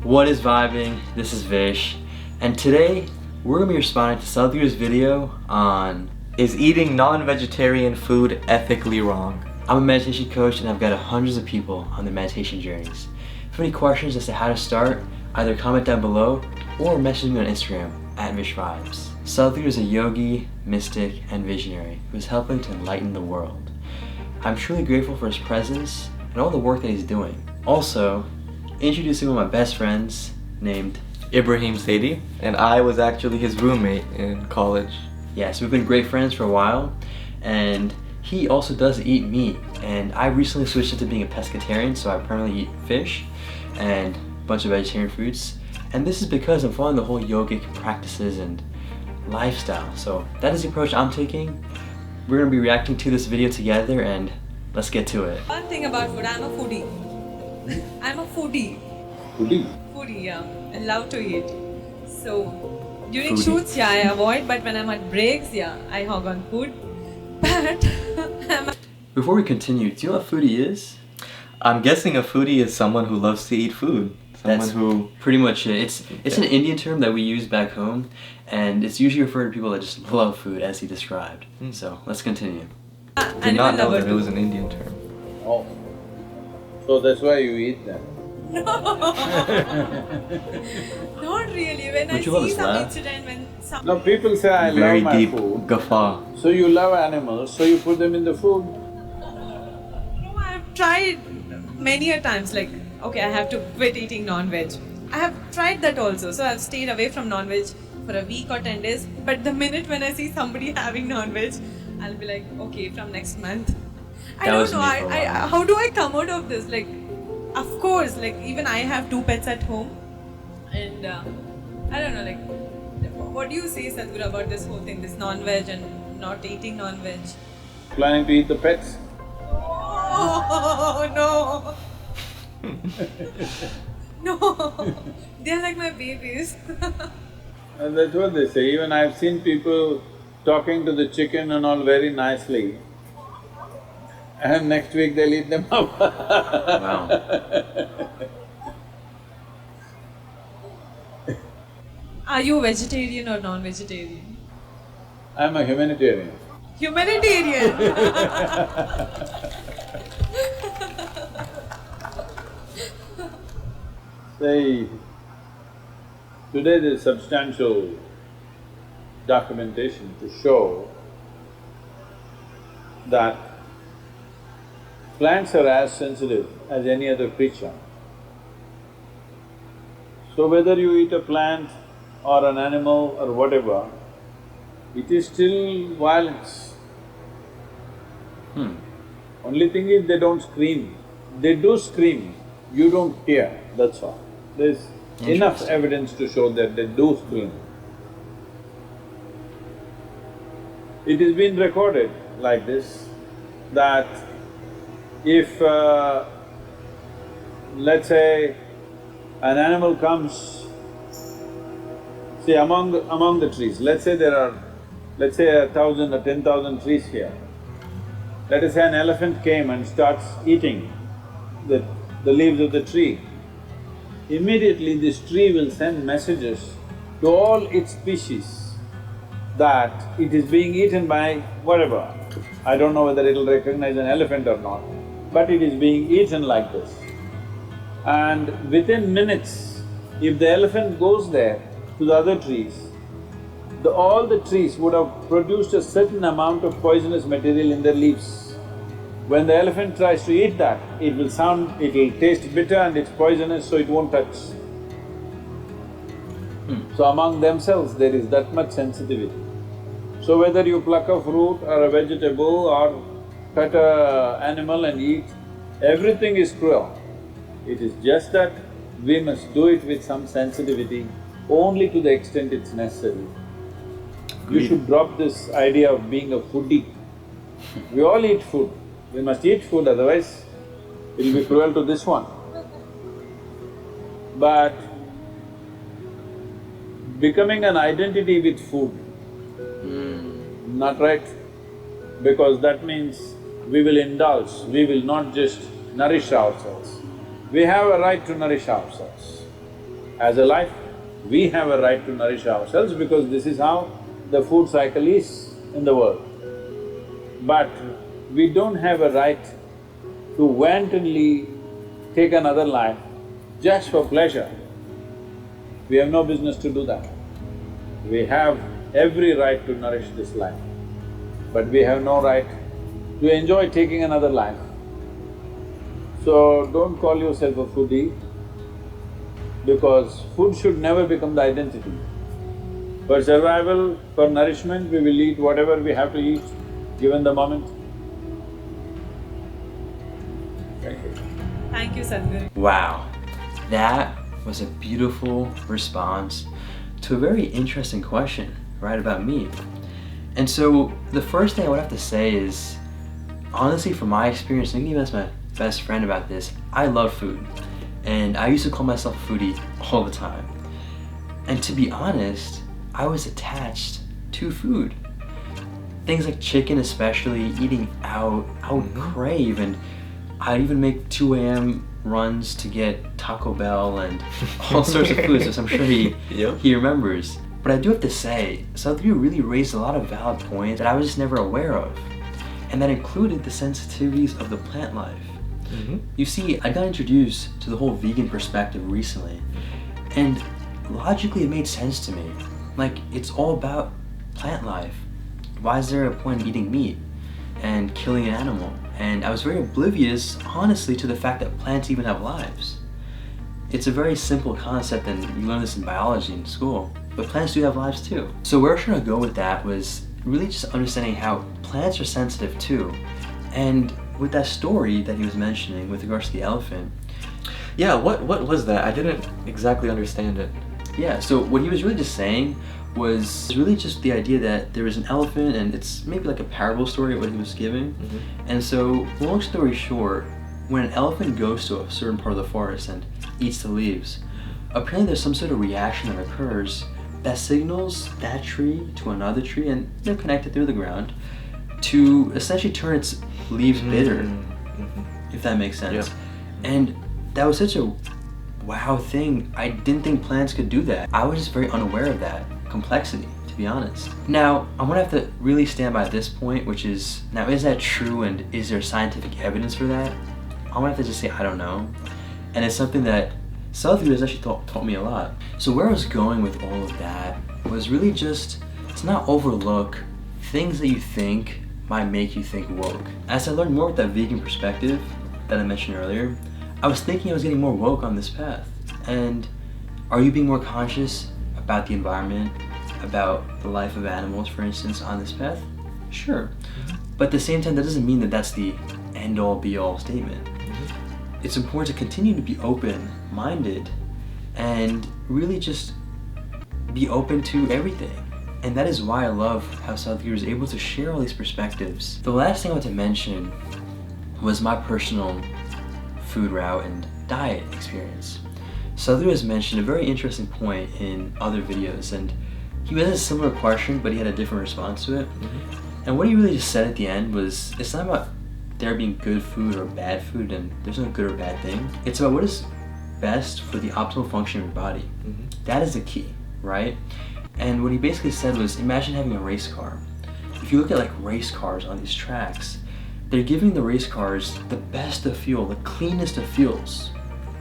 What is vibing? This is Vish, and today we're going to be responding to Sadhguru's video on Is eating non-vegetarian food ethically wrong? I'm a meditation coach and I've got hundreds of people on their meditation journeys. If you have any questions as to how to start, either comment down below or message me on Instagram @VishVibes. Sadhguru is a yogi, mystic, and visionary who is helping to enlighten the world. I'm truly grateful for his presence and all the work that he's doing. Also, introducing one of my best friends named Ibrahim Zaidi, and I was actually his roommate in college. Yes, we've been great friends for a while, and he also does eat meat. And I recently switched into being a pescatarian, so I primarily eat fish and a bunch of vegetarian foods. And this is because I'm following the whole yogic practices and lifestyle. So that is the approach I'm taking. We're gonna be reacting to this video together, and let's get to it. One thing about food, I'm a foodie. I'm a foodie. Foodie? Foodie, yeah. I love to eat. So during Foodie. shoots, yeah, I avoid, but when I'm at breaks, yeah, I hog on food. But Before we continue, do you know what foodie is? I'm guessing a foodie is someone who loves to eat food. Someone That's who... pretty much it. It's an Indian term that we use back home, and it's usually referred to people that just love food, as he described. So let's continue. did not know lover that it too. was an Indian term. Oh. So that's why you eat them. Not really. When Would I you love see us some laugh? incident when some Now people say, I Very love my deep food. guffaw. So you love animals, so you put them in the food. No, I've tried many a times, like, okay, I have to quit eating non-veg. I have tried that also, so I've stayed away from non-veg for a week or 10 days. But the minute when I see somebody having non-veg, I'll be like, okay, from next month. I That don't was know, me for a while. how do I come out of this? Like, of course, like, even I have 2 pets at home. And I don't know, like, what do you say, Sadhguru, about this whole thing, this non-veg and not eating non-veg? Planning to eat the pets? Oh, no. No, they're like my babies. And that's what they say. Even I've seen people talking to the chicken and all very nicely. And next week they'll eat them up. Wow. Are you vegetarian or non-vegetarian? I'm a humanitarian. Humanitarian. Say, today there's substantial documentation to show that plants are as sensitive as any other creature. So whether you eat a plant or an animal or whatever, it is still violence. Only thing is they don't scream. They do scream, you don't hear, that's all. There's enough evidence to show that they do scream. It has been recorded like this, that if let's say an animal comes, see among the trees, let's say there are, let's say 1,000 or 10,000 trees here. Let us say an elephant came and starts eating the leaves of the tree. Immediately this tree will send messages to all its species that it is being eaten by whatever. I don't know whether it'll recognize an elephant or not, but it is being eaten like this. And within minutes, if the elephant goes there to the other trees, all the trees would have produced a certain amount of poisonous material in their leaves. When the elephant tries to eat that, it will taste bitter and it's poisonous, so it won't touch. So among themselves there is that much sensitivity. So whether you pluck a fruit or a vegetable or cut a animal and eat, everything is cruel. It is just that we must do it with some sensitivity, only to the extent it's necessary. You should drop this idea of being a foodie. We all eat food. We must eat food, otherwise it'll be cruel to this one. But becoming an identity with food, not right, because that means we will indulge, we will not just nourish ourselves. We have a right to nourish ourselves. As a life, we have a right to nourish ourselves because this is how the food cycle is in the world. But we don't have a right to wantonly take another life just for pleasure. We have no business to do that. We have every right to nourish this life, but we have no right to enjoy taking another life. So don't call yourself a foodie, because food should never become the identity. For survival, for nourishment, we will eat whatever we have to eat, given the moment. Thank you. Thank you, Sadhguru. Wow, that was a beautiful response to a very interesting question, right, about me. And so the first thing I would have to say is, honestly, from my experience, and even as my best friend about this, I love food. And I used to call myself a foodie all the time. And to be honest, I was attached to food. Things like chicken especially, eating out, I would crave, and I'd even make 2 a.m. runs to get Taco Bell and all sorts of foods, as I'm sure he remembers. But I do have to say, Sadhguru really raised a lot of valid points that I was just never aware of. And that included the sensitivities of the plant life. You see, I got introduced to the whole vegan perspective recently, and logically it made sense to me. Like, it's all about plant life. Why is there a point in eating meat and killing an animal? And I was very oblivious, honestly, to the fact that plants even have lives. It's a very simple concept, and you learn this in biology in school, but plants do have lives too. So where I was trying to go with that was really just understanding how plants are sensitive too. And with that story that he was mentioning with regards to the elephant. Yeah, what was that? I didn't exactly understand it. Yeah, so what he was really just saying was really just the idea that there was an elephant, and it's maybe like a parable story what he was giving. And so, long story short, when an elephant goes to a certain part of the forest and eats the leaves, apparently there's some sort of reaction that occurs that signals that tree to another tree, and they're connected through the ground, to essentially turn its leaves bitter, if that makes sense. Yeah. And that was such a wow thing. I didn't think plants could do that. I was just very unaware of that complexity, to be honest. Now, I'm gonna have to really stand by this point, which is, now is that true, and is there scientific evidence for that? I'm gonna have to just say I don't know. And it's something that Sadhguru has actually taught me a lot. So where I was going with all of that was really just to not overlook things that you think might make you think woke. As I learned more with that vegan perspective that I mentioned earlier, I was thinking I was getting more woke on this path. And are you being more conscious about the environment, about the life of animals, for instance, on this path? Sure. But at the same time, that doesn't mean that that's the end-all be-all statement. It's important to continue to be open-minded and really just be open to everything. And that is why I love how Sadhguru is able to share all these perspectives. The last thing I want to mention was my personal food route and diet experience. Sadhguru has mentioned a very interesting point in other videos, and he had a similar question, but he had a different response to it. And what he really just said at the end was, it's not about there being good food or bad food, and there's no good or bad thing. It's about what is best for the optimal function of your body. That is the key, right? And what he basically said was, imagine having a race car. If you look at like race cars on these tracks, they're giving the race cars the best of fuel, the cleanest of fuels,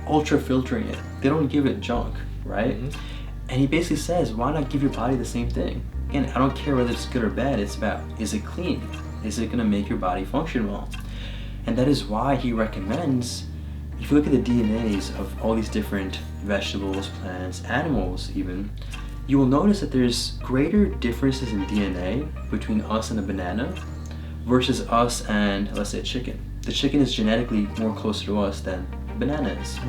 ultra filtering it. They don't give it junk, right? And he basically says, why not give your body the same thing? Again, I don't care whether it's good or bad, it's about, is it clean? Is it gonna make your body function well? And that is why he recommends, if you look at the DNAs of all these different vegetables, plants, animals even, you will notice that there's greater differences in DNA between us and a banana versus us and, let's say, a chicken. The chicken is genetically more closer to us than a banana is.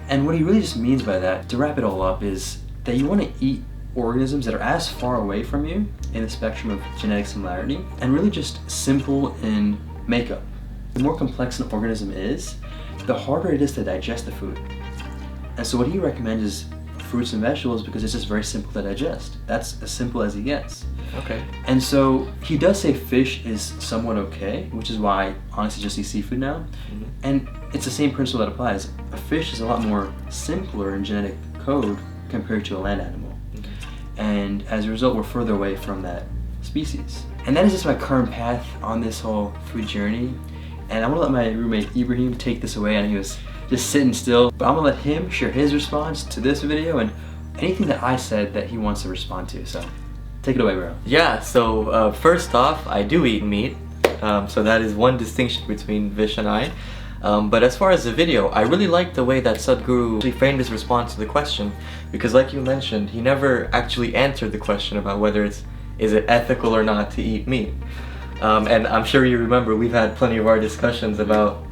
And what he really just means by that, to wrap it all up, is that you want to eat organisms that are as far away from you in the spectrum of genetic similarity, and really just simple in makeup. The more complex an organism is, the harder it is to digest the food. And so what he recommends is fruits and vegetables, because it's just very simple to digest. That's as simple as he gets. And so he does say fish is somewhat okay, which is why I honestly just eat seafood now. And it's the same principle that applies. A fish is a lot more simpler in genetic code compared to a land animal. And as a result, we're further away from that species. And that is just my current path on this whole food journey. And I'm gonna let my roommate Ibrahim take this away, and he was just sitting still. But I'm gonna let him share his response to this video and anything that I said that he wants to respond to. So take it away, bro. Yeah, so first off, I do eat meat. So that is one distinction between Vish and I. But as far as the video, I really like the way that Sadhguru actually framed his response to the question, because like you mentioned, he never actually answered the question about whether is it ethical or not to eat meat. And I'm sure you remember we've had plenty of our discussions about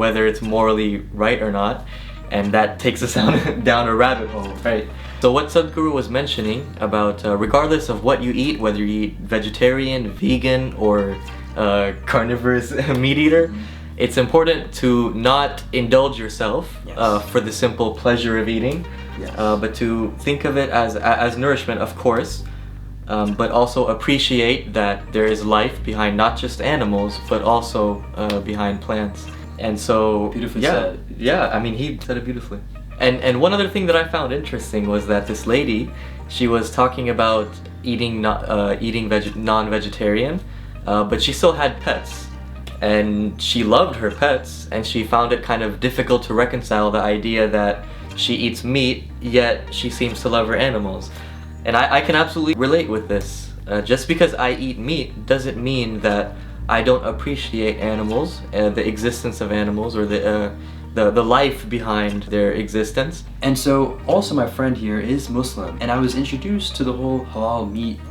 whether it's morally right or not, and that takes us down a rabbit hole, right? So what Sadhguru was mentioning about regardless of what you eat, whether you eat vegetarian, vegan, or carnivorous meat eater, it's important to not indulge yourself for the simple pleasure of eating, but to think of it as nourishment, of course, but also appreciate that there is life behind not just animals, but also behind plants. And so, Beautifully said. Yeah, I mean, he said it beautifully. And one other thing that I found interesting was that this lady, she was talking about eating non-vegetarian, but she still had pets. And she loved her pets, and she found it kind of difficult to reconcile the idea that she eats meat, yet she seems to love her animals. And I can absolutely relate with this. Just because I eat meat doesn't mean that I don't appreciate animals, the existence of animals, or the life behind their existence. And so also my friend here is Muslim, and I was introduced to the whole halal meat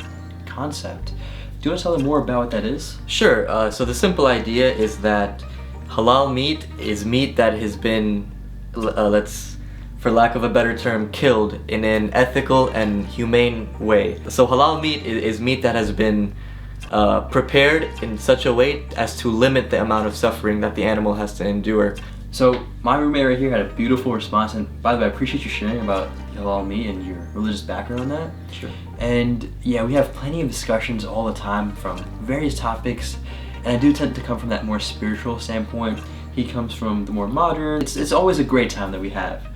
concept. Do you want to tell them more about what that is? Sure. So the simple idea is that halal meat is meat that has been, for lack of a better term, killed in an ethical and humane way. So halal meat is meat that has been prepared in such a way as to limit the amount of suffering that the animal has to endure. So my roommate right here had a beautiful response, and by the way, I appreciate you sharing about halal meat and your religious background on that. Sure. And yeah, we have plenty of discussions all the time from various topics, and I do tend to come from that more spiritual standpoint. He comes from the more modern. It's always a great time that we have.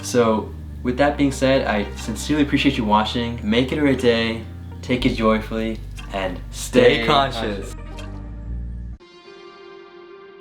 So with that being said, I sincerely appreciate you watching. Make it a great day, take it joyfully, and Stay conscious.